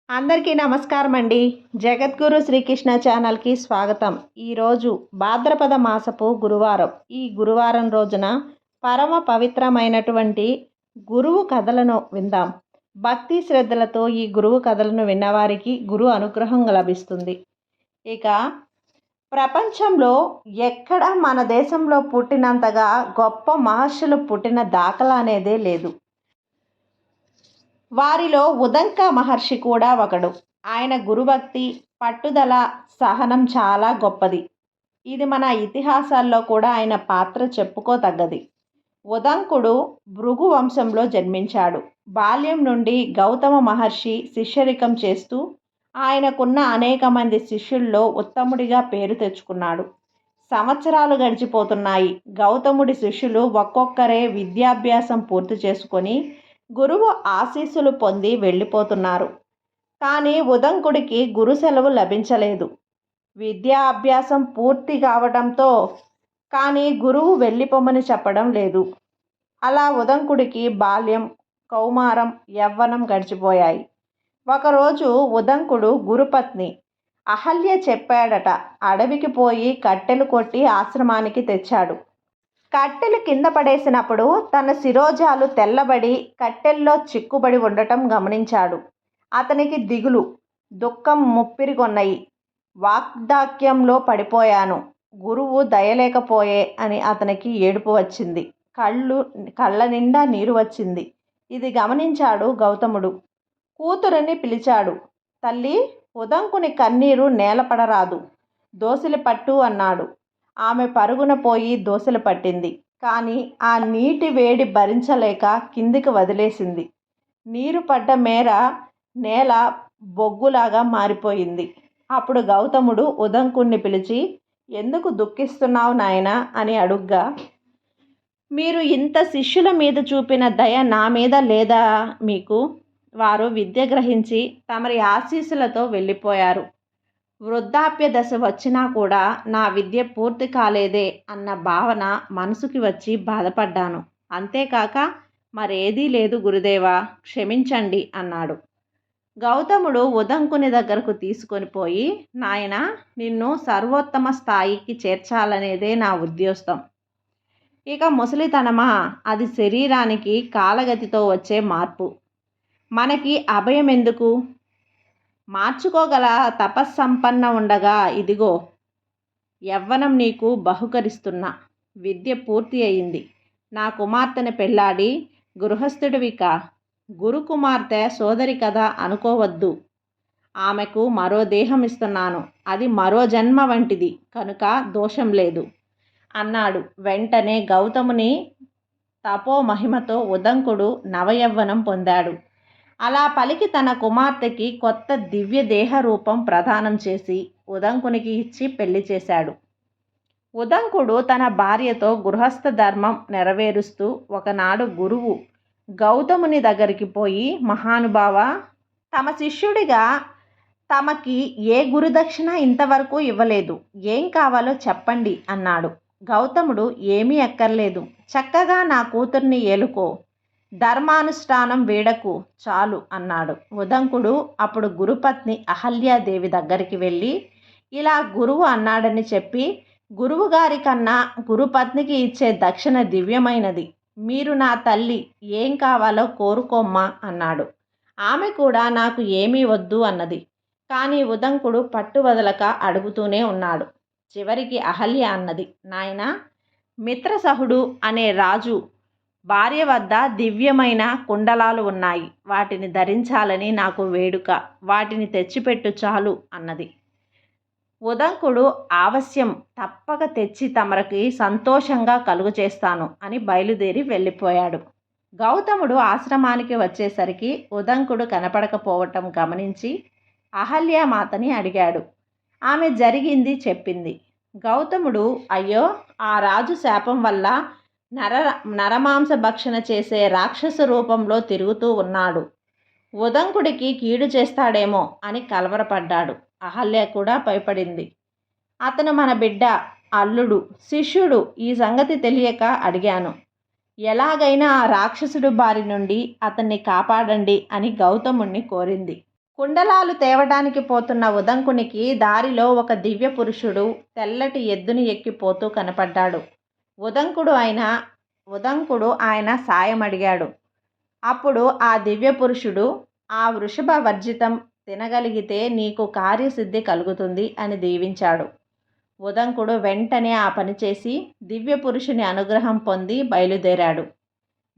అందరికీ నమస్కారం అండి. జగద్గురు శ్రీకృష్ణ ఛానల్కి స్వాగతం. ఈరోజు భాద్రపద మాసపు గురువారం. ఈ గురువారం రోజున పరమ పవిత్రమైనటువంటి గురువు కథలను విందాం. భక్తి శ్రద్ధలతో ఈ గురువు కథలను విన్నవారికి గురు అనుగ్రహం లభిస్తుంది. ఇక ప్రపంచంలో ఎక్కడ మన దేశంలో పుట్టినంతగా గొప్ప మహర్షులు పుట్టిన దాఖలా అనేదే లేదు. వారిలో ఉదంక మహర్షి కూడా ఒకడు. ఆయన గురుభక్తి, పట్టుదల, సహనం చాలా గొప్పది. ఇది మన ఇతిహాసాల్లో కూడా ఆయన పాత్ర చెప్పుకోతగ్గది. ఉదంకుడు భృగు వంశంలో జన్మించాడు. బాల్యం నుండి గౌతమ మహర్షి శిష్యరికం చేస్తూ ఆయనకున్న అనేక మంది శిష్యుల్లో ఉత్తముడిగా పేరు తెచ్చుకున్నాడు. సంవత్సరాలు గడిచిపోతున్నాయి. గౌతముడి శిష్యులు ఒక్కొక్కరే విద్యాభ్యాసం పూర్తి చేసుకొని గురువు ఆశీస్సులు పొంది వెళ్ళిపోతున్నారు. కానీ ఉదంకుడికి గురు సెలవు లభించలేదు. విద్యా అభ్యాసం పూర్తి కావడంతో కానీ గురువు వెళ్ళిపోమని చెప్పడం లేదు. అలా ఉదంకుడికి బాల్యం, కౌమారం, యవ్వనం గడిచిపోయాయి. ఒకరోజు ఉదంకుడు గురుపత్ని అహల్య చెప్పాడట, అడవికి పోయి కట్టెలు కొట్టి ఆశ్రమానికి తెచ్చాడు. కట్టెలు కింద పడేసినప్పుడు తన శిరోజాలు తెల్లబడి కట్టెల్లో చిక్కుబడి ఉండటం గమనించాడు. అతనికి దిగులు, దుఃఖం ముప్పిరిగొన్నాయి. వాగ్దాక్యంలో పడిపోయాను, గురువు దయలేకపోయే అని అతనికి ఏడుపు వచ్చింది. కళ్ళ నిండా నీరు వచ్చింది. ఇది గమనించాడు గౌతముడు. కూతురిని పిలిచాడు. తల్లి, ఉదంకుని కన్నీరు నేలపడరాదు, దోసిలి పట్టు అన్నాడు. ఆమె పరుగున పోయి దోసలు పట్టింది. కానీ ఆ నీటి వేడి భరించలేక కిందికి వదిలేసింది. నీరు పడ్డ మేర నేల బొగ్గులాగా మారిపోయింది. అప్పుడు గౌతముడు ఉదంకుణ్ణి పిలిచి, ఎందుకు దుఃఖిస్తున్నావు నాయనా అని అడుగ్గా, మీరు ఇంత శిష్యుల మీద చూపిన దయ నా మీద లేదా మీకు? వారు విద్య గ్రహించి తమరి ఆశీస్సులతో వెళ్ళిపోయారు. వృద్ధాప్య దశ వచ్చినా కూడా నా విద్య పూర్తి కాలేదే అన్న భావన మనసుకి వచ్చి బాధపడ్డాను. అంతేకాక మరేదీ లేదు గురుదేవా, క్షమించండి అన్నాడు. గౌతముడు ఉదంకుని దగ్గరకు తీసుకొని పోయి, నాయన, నిన్ను సర్వోత్తమ స్థాయికి చేర్చాలనేదే నా ఉద్దేశం. ఇక ముసలితనమా, అది శరీరానికి కాలగతితో వచ్చే మార్పు. మనకి అభయం ఎందుకు? మార్చుకోగల తపస్సంపన్న ఉండగా ఇదిగో యవ్వనం నీకు బహుకరిస్తున్నా. విద్య పూర్తి అయింది. నా కుమార్తెను పెళ్ళాడి గృహస్థుడివిక. గురు కుమార్తె సోదరి కదా అనుకోవద్దు. ఆమెకు మరో దేహం ఇస్తున్నాను. అది మరో జన్మ వంటిది కనుక దోషం లేదు అన్నాడు. వెంటనే గౌతముని తపోమహిమతో ఉదంకుడు నవయవ్వనం పొందాడు. అలా పలికి తన కుమార్తెకి కొత్త దివ్య దేహ రూపం ప్రదానం చేసి ఉదంకునికి ఇచ్చి పెళ్లి చేశాడు. ఉదంకుడు తన భార్యతో గృహస్థ ధర్మం నెరవేరుస్తూ ఒకనాడు గురువు గౌతముని దగ్గరికి పోయి, మహానుభావ, తమ శిష్యుడిగా తమకి ఏ గురుదక్షిణ ఇంతవరకు ఇవ్వలేదు. ఏం కావాలో చెప్పండి అన్నాడు. గౌతముడు, ఏమీ అక్కర్లేదు, చక్కగా నా కూతుర్ని ఏలుకో, ధర్మానుష్ఠానం వీడకు చాలు అన్నాడు. ఉదంకుడు అప్పుడు గురుపత్ని అహల్యాదేవి దగ్గరికి వెళ్ళి ఇలా గురువు అన్నాడని చెప్పి, గురువుగారి కన్నా గురుపత్నికి ఇచ్చే దక్షిణ దివ్యమైనది. మీరు నా తల్లి, ఏం కావాలో కోరుకోమ్మా అన్నాడు. ఆమె కూడా నాకు ఏమీ వద్దు అన్నది. కానీ ఉదంకుడు పట్టు వదలక అడుగుతూనే ఉన్నాడు. చివరికి అహల్య అన్నది, నాయనా, మిత్రసహుడు అనే రాజు భార్య వద్ద దివ్యమైన కుండలాలు ఉన్నాయి. వాటిని ధరించాలని నాకు వేడుక. వాటిని తెచ్చిపెట్టు చాలు అన్నది. ఉదంకుడు ఆవశ్యం, తప్పక తెచ్చి తమరికి సంతోషంగా కలుగు చేస్తాను అని బయలుదేరి వెళ్ళిపోయాడు. గౌతముడు ఆశ్రమానికి వచ్చేసరికి ఉదంకుడు కనపడకపోవటం గమనించి అహల్యామాతని అడిగాడు. ఆమె జరిగింది చెప్పింది. గౌతముడు, అయ్యో, ఆ రాజు శాపం వల్ల నరమాంస భక్షణ చేసే రాక్షస రూపంలో తిరుగుతూ ఉన్నాడు. ఉదంకుడికి కీడు చేస్తాడేమో అని కలవరపడ్డాడు. అహల్య కూడా భయపడింది. అతను మన బిడ్డ, అల్లుడు, శిష్యుడు. ఈ సంగతి తెలియక అడిగాను. ఎలాగైనా ఆ రాక్షసుడు బారి నుండి అతన్ని కాపాడండి అని గౌతముణ్ణి కోరింది. కుండలాలు తేవడానికి పోతున్న ఉదంకునికి దారిలో ఒక దివ్య పురుషుడు తెల్లటి ఎద్దుని ఎక్కిపోతూ కనపడ్డాడు. ఉదంకుడు ఆయన సాయం అడిగాడు. అప్పుడు ఆ దివ్య పురుషుడు, ఆ వృషభ వర్జితం తినగలిగితే నీకు కార్యసిద్ధి కలుగుతుంది అని దీవించాడు. ఉదంకుడు వెంటనే ఆ పని చేసి దివ్య పురుషుని అనుగ్రహం పొంది బయలుదేరాడు.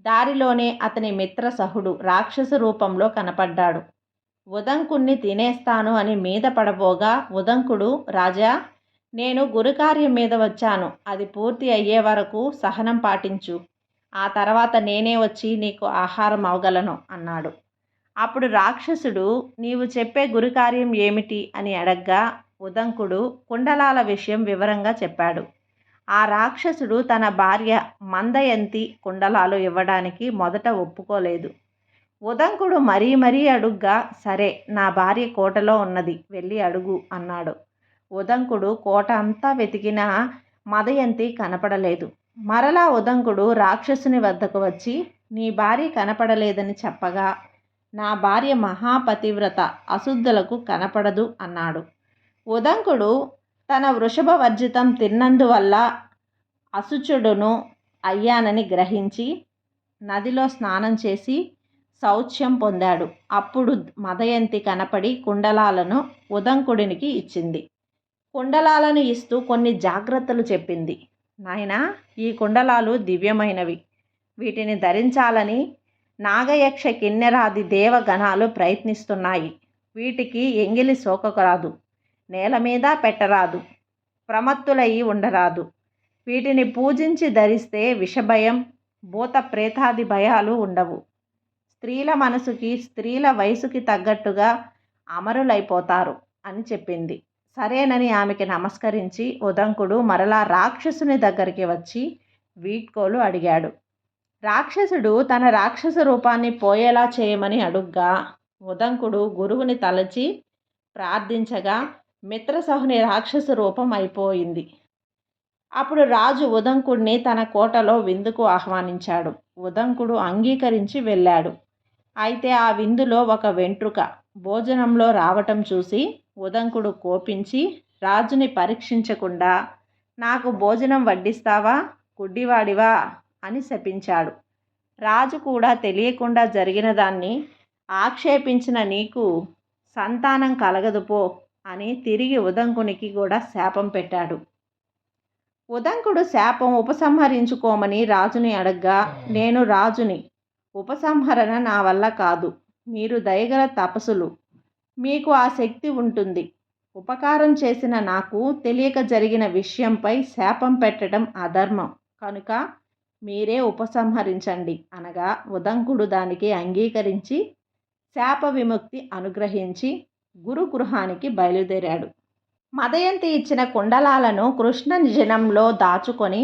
దారిలోనే అతని మిత్ర సహుడు రాక్షస రూపంలో కనపడ్డాడు. ఉదంకుణ్ణి తినేస్తాను అని మీద పడబోగా ఉదంకుడు, రాజా, నేను గురుకార్యం మీద వచ్చాను, అది పూర్తి అయ్యే వరకు సహనం పాటించు, ఆ తర్వాత నేనే వచ్చి నీకు ఆహారం అవగలను అన్నాడు. అప్పుడు రాక్షసుడు, నీవు చెప్పే గురుకార్యం ఏమిటి అని అడగ్గా ఉదంకుడు కుండలాల విషయం వివరంగా చెప్పాడు. ఆ రాక్షసుడు తన భార్య మందయంతి కుండలాలు ఇవ్వడానికి మొదట ఒప్పుకోలేదు. ఉదంకుడు మరీ అడుగ్గా, సరే, నా భార్య కోటలో ఉన్నది, వెళ్ళి అడుగు అన్నాడు. ఉదంకుడు కోట అంతా వెతికినా మదయంతి కనపడలేదు. మరలా ఉదంకుడు రాక్షసుని వద్దకు వచ్చి, నీ భార్య కనపడలేదని చెప్పగా, నా భార్య మహాపతివ్రత, అశుద్ధులకు కనపడదు అన్నాడు. ఉదంకుడు తన వృషభ వర్జితం తిన్నందువల్ల అశుచుడును అయ్యానని గ్రహించి నదిలో స్నానం చేసి శౌచ్యం పొందాడు. అప్పుడు మదయంతి కనపడి కుండలాలను ఉదంకుడినికి ఇచ్చింది. కుండలాలను ఇస్తూ కొన్ని జాగ్రత్తలు చెప్పింది. నాయనా, ఈ కుండలాలు దివ్యమైనవి, వీటిని ధరించాలని నాగయక్ష కిన్నెరాది దేవగణాలు ప్రయత్నిస్తున్నాయి. వీటికి ఎంగిలి సోకరాదు, నేల మీద పెట్టరాదు, ప్రమత్తులయ్యి ఉండరాదు. వీటిని పూజించి ధరిస్తే విషభయం, భూత ప్రేతాది భయాలు ఉండవు. స్త్రీల మనసుకి, స్త్రీల వయసుకి తగ్గట్టుగా అమరులైపోతారు అని చెప్పింది. సరేనని ఆమెకి నమస్కరించి ఉదంకుడు మరలా రాక్షసుని దగ్గరికి వచ్చి వీడ్కోలు అడిగాడు. రాక్షసుడు తన రాక్షస రూపాన్ని పోయేలా చేయమని అడుగ్గా ఉదంకుడు గురువుని తలచి ప్రార్థించగా మిత్రసహుని రాక్షస రూపం అయిపోయింది. అప్పుడు రాజు ఉదంకుడిని తన కోటలో విందుకు ఆహ్వానించాడు. ఉదంకుడు అంగీకరించి వెళ్ళాడు. అయితే ఆ విందులో ఒక వెంట్రుక భోజనంలో రావటం చూసి ఉదంకుడు కోపించి రాజుని పరీక్షించకుండా, నాకు భోజనం వడ్డిస్తావా, గుడ్డివాడివా అని శపించాడు. రాజు కూడా తెలియకుండా జరిగిన దాన్ని ఆక్షేపించిన నీకు సంతానం కలగదు పో అని తిరిగి ఉదంకునికి కూడా శాపం పెట్టాడు. ఉదంకుడు శాపం ఉపసంహరించుకోమని రాజుని అడగ్గా, నేను రాజుని, ఉపసంహరణ నా వల్ల కాదు, మీరు దయగల తపస్సులు, మీకు ఆ శక్తి ఉంటుంది. ఉపకారం చేసిన నాకు తెలియక జరిగిన విషయంపై శాపం పెట్టడం అధర్మం కనుక మీరే ఉపసంహరించండి అనగా ఉదంకుడు దానికి అంగీకరించి శాప విముక్తి అనుగ్రహించి గురుగృహానికి బయలుదేరాడు. మదయంతి ఇచ్చిన కుండలాలను కృష్ణ జనంలో దాచుకొని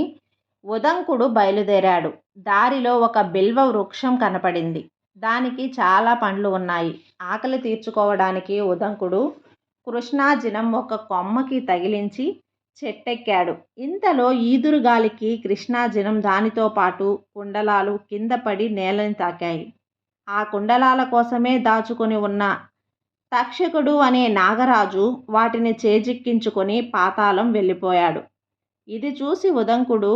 ఉదంకుడు బయలుదేరాడు. దారిలో ఒక బిల్వ వృక్షం కనపడింది. దానికి చాలా పండ్లు ఉన్నాయి. ఆకలి తీర్చుకోవడానికి ఉదంకుడు కృష్ణాజినం ఒక కొమ్మకి తగిలించి చెట్టెక్కాడు. ఇంతలో ఈదురుగాలికి కృష్ణాజినం దానితో పాటు కుండలాలు కింద పడి నేలని తాకాయి. ఆ కుండలాల కోసమే దాచుకొని ఉన్న తక్షకుడు అనే నాగరాజు వాటిని చేజిక్కించుకొని పాతాళం వెళ్ళిపోయాడు. ఇది చూసి ఉదంకుడు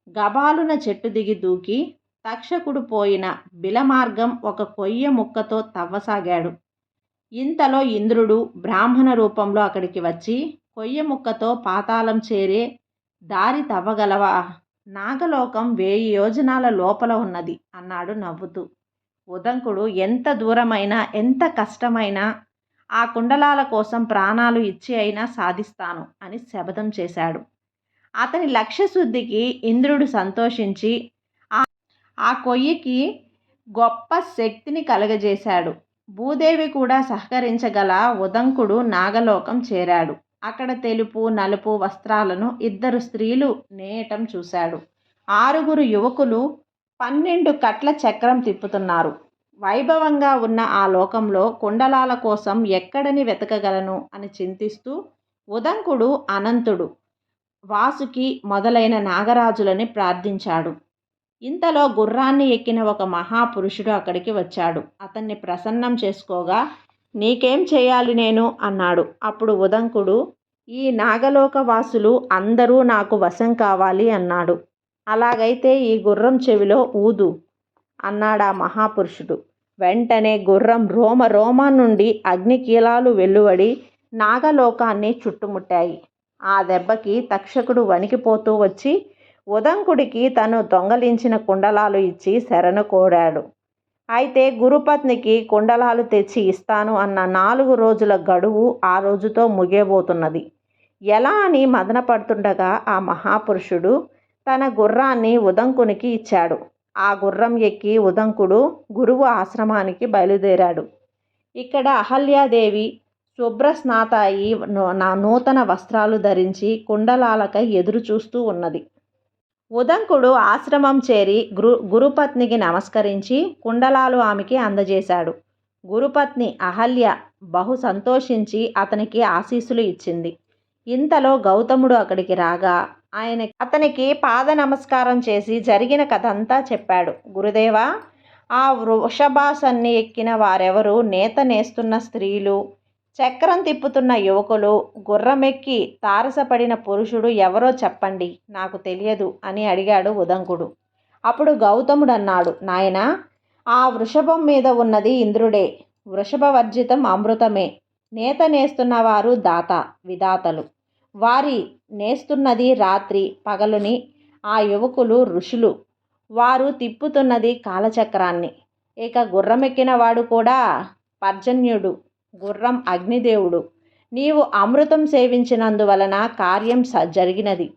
గబాలున చెట్టు దిగి దూకి తక్షకుడు పోయిన బిలమార్గం ఒక కొయ్య ముక్కతో తవ్వసాగాడు. ఇంతలో ఇంద్రుడు బ్రాహ్మణ రూపంలో అక్కడికి వచ్చి, కొయ్య ముక్కతో పాతాళం చేరే దారి తవ్వగలవా, నాగలోకం 1000 యోజనాల లోపల ఉన్నది అన్నాడు నవ్వుతూ. ఉదంకుడు ఎంత దూరమైనా ఎంత కష్టమైనా ఆ కుండలాల కోసం ప్రాణాలు ఇచ్చి అయినా సాధిస్తాను అని శపథం చేశాడు. అతని లక్ష్యశుద్ధికి ఇంద్రుడు సంతోషించి ఆ కొయ్యకి గొప్ప శక్తిని కలగజేశాడు. భూదేవి కూడా సహకరించగల ఉదంకుడు నాగలోకం చేరాడు. అక్కడ తెలుపు నలుపు వస్త్రాలను 2 స్త్రీలు నేయటం చూశాడు. 6 యువకులు 12 కట్ల చక్రం తిప్పుతున్నారు. వైభవంగా ఉన్న ఆ లోకంలో కుండలాల కోసం ఎక్కడని వెతకగలను అని చింతిస్తూ ఉదంకుడు అనంతుడు, వాసుకి మొదలైన నాగరాజులని ప్రార్థించాడు. ఇంతలో గుర్రాన్ని ఎక్కిన ఒక మహాపురుషుడు అక్కడికి వచ్చాడు. అతన్ని ప్రసన్నం చేసుకోగా నీకేం చేయాలి నేను అన్నాడు. అప్పుడు ఉదంకుడు, ఈ నాగలోకవాసులు అందరూ నాకు వశం కావాలి అన్నాడు. అలాగైతే ఈ గుర్రం చెవిలో ఊదు అన్నాడా మహాపురుషుడు. వెంటనే గుర్రం రోమ రోమం నుండి అగ్నికీలాలు వెలువడి నాగలోకాన్ని చుట్టుముట్టాయి. ఆ దెబ్బకి తక్షకుడు వణికిపోతూ వచ్చి ఉదంకుడికి తను దొంగలించిన కుండలాలు ఇచ్చి శరణు కోరాడు. అయితే గురుపత్నికి కుండలాలు తెచ్చి ఇస్తాను అన్న 4 రోజుల గడువు ఆ రోజుతో ముగియబోతున్నది. ఎలా అని మదనపడుతుండగా ఆ మహాపురుషుడు తన గుర్రాన్ని ఉదంకునికి ఇచ్చాడు. ఆ గుర్రం ఎక్కి ఉదంకుడు గురువు ఆశ్రమానికి బయలుదేరాడు. ఇక్కడ అహల్యాదేవి శుభ్రస్నాత అయి నూతన వస్త్రాలు ధరించి కుండలాలకై ఎదురు చూస్తూ ఉన్నది. ఉదంకుడు ఆశ్రమం చేరి గురుపత్నికి నమస్కరించి కుండలాలు ఆమెకి అందజేశాడు. గురుపత్ని అహల్య బహు సంతోషించి అతనికి ఆశీస్సులు ఇచ్చింది. ఇంతలో గౌతముడు అక్కడికి రాగా అతనికి పాద నమస్కారం చేసి జరిగిన కథంతా చెప్పాడు. గురుదేవా, ఆ వృషభాసన్ని ఎక్కిన వారెవరు? నేత నేస్తున్న స్త్రీలు, చక్రం తిప్పుతున్న యువకులు, గుర్రమెక్కి తారసపడిన పురుషుడు ఎవరో చెప్పండి, నాకు తెలియదు అని అడిగాడు ఉదంకుడు. అప్పుడు గౌతముడు అన్నాడు, నాయనా, ఆ వృషభం మీద ఉన్నది ఇంద్రుడే. వృషభవర్జితం అమృతమే. నేత నేస్తున్న వారు దాత విధాతలు. వారి నేస్తున్నది రాత్రి పగలుని ఆ యువకులు ఋషులు. వారు తిప్పుతున్నది కాలచక్రాన్ని. ఇక గుర్రమెక్కిన వాడు కూడా పర్జన్యుడు. గుర్రం అగ్నిదేవుడు. నీవు అమృతం సేవించినందువలన కార్యం జరిగినది.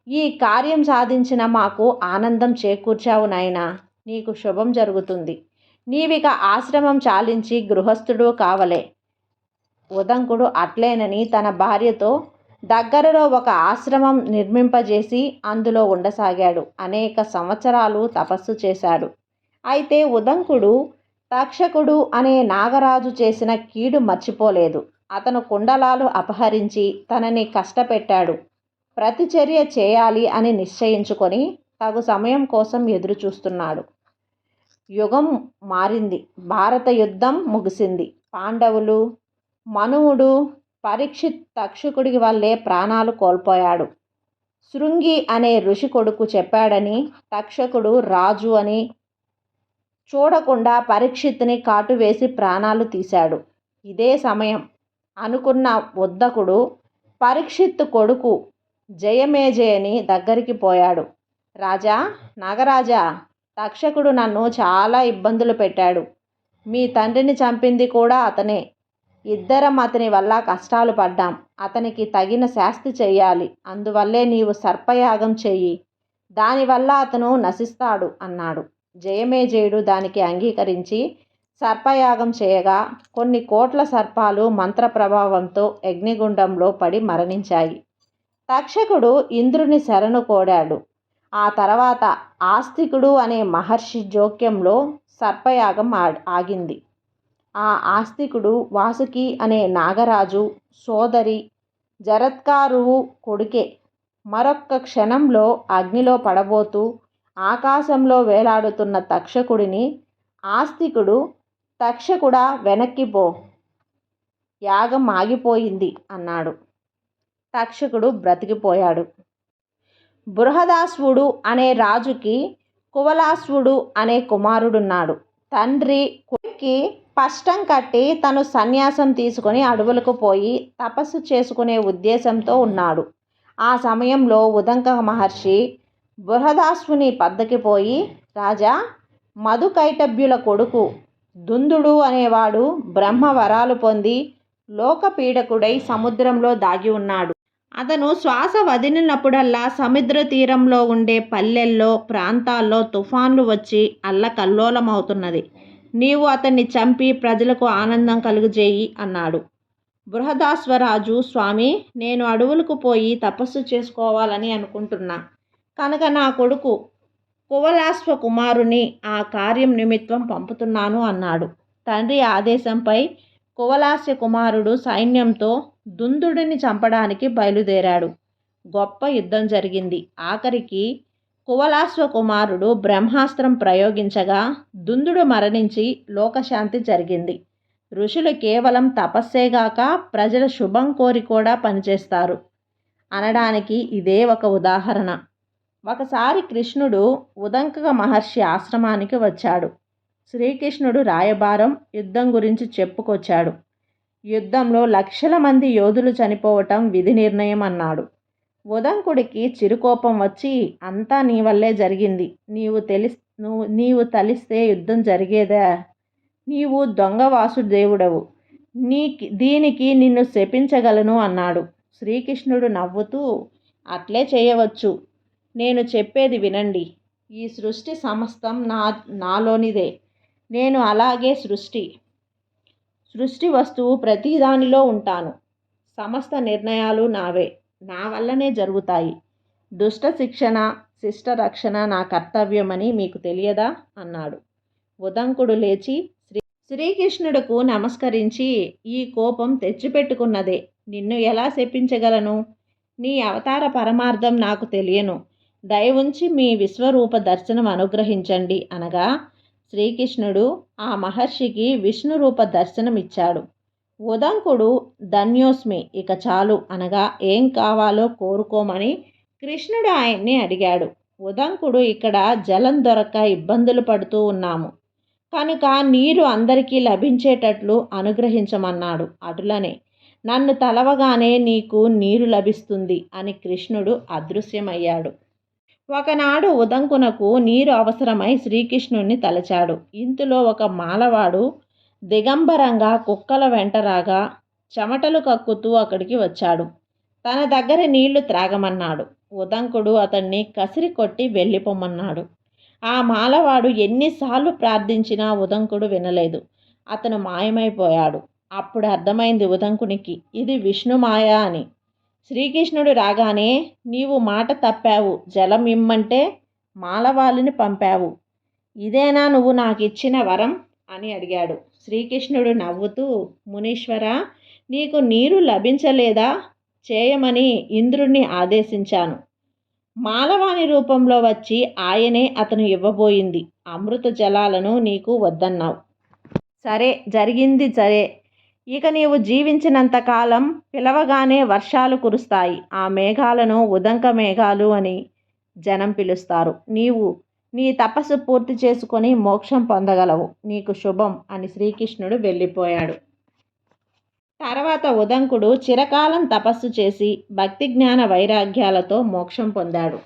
ఈ కార్యం సాధించిన మాకు ఆనందం చేకూర్చావు నాయనా. నీకు శుభం జరుగుతుంది. నీవిక ఆశ్రమం చాలించి గృహస్థుడు కావలే. ఉదంకుడు అట్లేనని తన భార్యతో దగ్గరలో ఒక ఆశ్రమం నిర్మింపజేసి అందులో ఉండసాగాడు. అనేక సంవత్సరాలు తపస్సు చేశాడు. అయితే ఉదంకుడు తక్షకుడు అనే నాగరాజు చేసిన కీడు మర్చిపోలేదు. అతను కుండలాలు అపహరించి తనని కష్టపెట్టాడు. ప్రతిచర్య చేయాలి అని నిశ్చయించుకొని తగు సమయం కోసం ఎదురు చూస్తున్నాడు. యుగం మారింది. భారత యుద్ధం ముగిసింది. పాండవులు, మనువుడు, పరీక్షిత్ తక్షకుడి వల్లే ప్రాణాలు కోల్పోయాడు. శృంగి అనే ఋషి కొడుకు చెప్పాడని తక్షకుడు రాజు అని చూడకుండా పరీక్షిత్తుని కాటువేసి ప్రాణాలు తీశాడు. ఇదే సమయం అనుకున్న ఉద్దకుడు పరీక్షిత్తు కొడుకు జయమేజయని దగ్గరికి పోయాడు. రాజా, నాగరాజా, తక్షకుడు నన్ను చాలా ఇబ్బందులు పెట్టాడు. మీ తండ్రిని చంపింది కూడా అతనే. ఇద్దరం అతని వల్ల కష్టాలు పడ్డాం. అతనికి తగిన శాస్తి చెయ్యాలి. అందువల్లే నీవు సర్పయాగం చెయ్యి. దానివల్ల అతను నశిస్తాడు అన్నాడు. జయమేజయుడు దానికి అంగీకరించి సర్పయాగం చేయగా కొన్ని కోట్ల సర్పాలు మంత్ర ప్రభావంతో అగ్నిగుండంలో పడి మరణించాయి. తక్షకుడు ఇంద్రుని శరణు కోరాడు. ఆ తర్వాత ఆస్తికుడు అనే మహర్షి జోక్యంలో సర్పయాగం ఆగింది. ఆ ఆస్తికుడు వాసుకి అనే నాగరాజు సోదరి జరత్కారువు కొడుకే. మరొక్క క్షణంలో అగ్నిలో పడబోతూ ఆకాశంలో వేలాడుతున్న తక్షకుడిని ఆస్తికుడు, తక్షకుడా వెనక్కిపో, యాగం ఆగిపోయింది అన్నాడు. తక్షకుడు బ్రతికిపోయాడు. బృహదాశ్వుడు అనే రాజుకి కువలాశ్వుడు అనే కుమారుడున్నాడు. తండ్రి కొడుక్కి పష్టం కట్టి తను సన్యాసం తీసుకుని అడవులకు పోయి తపస్సు చేసుకునే ఉద్దేశంతో ఉన్నాడు. ఆ సమయంలో ఉదంక మహర్షి బృహదాశ్వుని పద్దకి పోయి, రాజా, మధుకైటభ్యుల కొడుకు దుందుడు అనేవాడు బ్రహ్మ వరాలు పొంది లోకపీడకుడై సముద్రంలో దాగి ఉన్నాడు. అతను శ్వాస వదిలినప్పుడల్లా సముద్ర తీరంలో ఉండే పల్లెల్లో ప్రాంతాల్లో తుఫాన్లు వచ్చి అల్లకల్లోలమవుతున్నది. నీవు అతన్ని చంపి ప్రజలకు ఆనందం కలుగజేయి అన్నాడు. బృహదాశ్వరాజు, స్వామి, నేను అడవులకు పోయి తపస్సు చేసుకోవాలని అనుకుంటున్నా కనుక నా కొడుకు కువలాశ్వ కుమారుని ఆ కార్యం నిమిత్తం పంపుతున్నాను అన్నాడు. తండ్రి ఆదేశంపై కువలాశ్వ కుమారుడు సైన్యంతో దుందుడిని చంపడానికి బయలుదేరాడు. గొప్ప యుద్ధం జరిగింది. ఆఖరికి కువలాశ్వ కుమారుడు బ్రహ్మాస్త్రం ప్రయోగించగా దుందుడు మరణించి లోకశాంతి జరిగింది. ఋషులు కేవలం తపస్సేగాక ప్రజల శుభం కోరి కూడా పనిచేస్తారు అనడానికి ఇదే ఒక ఉదాహరణ. ఒకసారి కృష్ణుడు ఉదంక మహర్షి ఆశ్రమానికి వచ్చాడు. శ్రీకృష్ణుడు రాయబారం యుద్ధం గురించి చెప్పుకొచ్చాడు. యుద్ధంలో లక్షల మంది యోధులు చనిపోవటం విధి నిర్ణయం అన్నాడు. ఉదంకుడికి చిరుకోపం వచ్చి, అంతా నీ వల్లే జరిగింది, నీవు తలిస్తే యుద్ధం జరిగేదా? నీవు దొంగ వాసుదేవుడవు, దీనికి నిన్ను శపించగలను అన్నాడు. శ్రీకృష్ణుడు నవ్వుతూ, అట్లే చేయవచ్చు, నేను చెప్పేది వినండి. ఈ సృష్టి సమస్తం నాలోనిదే. నేను అలాగే సృష్టి వస్తువు ప్రతిదానిలో ఉంటాను. సమస్త నిర్ణయాలు నావే, నా వల్లనే జరుగుతాయి. దుష్ట శిక్షణ, శిష్ట రక్షణ నా కర్తవ్యమని మీకు తెలియదా అన్నాడు. ఉదంకుడు లేచి శ్రీకృష్ణుడుకు నమస్కరించి, ఈ కోపం తెచ్చిపెట్టుకున్నదే, నిన్ను ఎలా శపించగలను? నీ అవతార పరమార్థం నాకు తెలియను, దయవుంచి మీ విశ్వరూప దర్శనం అనుగ్రహించండి అనగా శ్రీకృష్ణుడు ఆ మహర్షికి విష్ణురూప దర్శనం ఇచ్చాడు. ఉదంకుడు ధన్యోస్మి, ఇక చాలు అనగా ఏం కావాలో కోరుకోమని కృష్ణుడు ఆయన్ని అడిగాడు. ఉదంకుడు, ఇక్కడ జలం దొరక్క ఇబ్బందులు పడుతూ ఉన్నాము కనుక నీరు అందరికీ లభించేటట్లు అనుగ్రహించమన్నాడు. అటులనే నన్ను తలవగానే నీకు నీరు లభిస్తుంది అని కృష్ణుడు అదృశ్యమయ్యాడు. ఒకనాడు ఉదంకునకు నీరు అవసరమై శ్రీకృష్ణుణ్ణి తలచాడు. ఇంతలో ఒక మాలవాడు దిగంబరంగా కుక్కల వెంట రాగా చెమటలు కక్కుతూ అక్కడికి వచ్చాడు. తన దగ్గర నీళ్లు త్రాగమన్నాడు. ఉదంకుడు అతన్ని కసిరి కొట్టి వెళ్ళిపోమన్నాడు. ఆ మాలవాడు ఎన్నిసార్లు ప్రార్థించినా ఉదంకుడు వినలేదు. అతను మాయమైపోయాడు. అప్పుడు అర్థమైంది ఉదంకునికి, ఇది విష్ణుమాయ అని. శ్రీకృష్ణుడు రాగానే, నీవు మాట తప్పావు, జలం ఇమ్మంటే మాలవాళిని పంపావు, ఇదేనా నువ్వు నాకు ఇచ్చిన వరం అని అడిగాడు. శ్రీకృష్ణుడు నవ్వుతూ, మునీశ్వర, నీకు నీరు లభించలేదా? చేయమని ఇంద్రుణ్ణి ఆదేశించాను. మాలవాణి రూపంలో వచ్చి ఆయనే అతను ఇవ్వబోయింది అమృత జలాలను నీకు వద్దన్నావు. సరే, జరిగింది సరే. ఇక నీవు జీవించినంతకాలం పిలవగానే వర్షాలు కురుస్తాయి. ఆ మేఘాలను ఉదంక మేఘాలు అని జనం పిలుస్తారు. నీవు నీ తపస్సు పూర్తి చేసుకొని మోక్షం పొందగలవు. నీకు శుభం అని శ్రీకృష్ణుడు వెళ్ళిపోయాడు. తర్వాత ఉదంకుడు చిరకాలం తపస్సు చేసి భక్తి జ్ఞాన వైరాగ్యాలతో మోక్షం పొందాడు.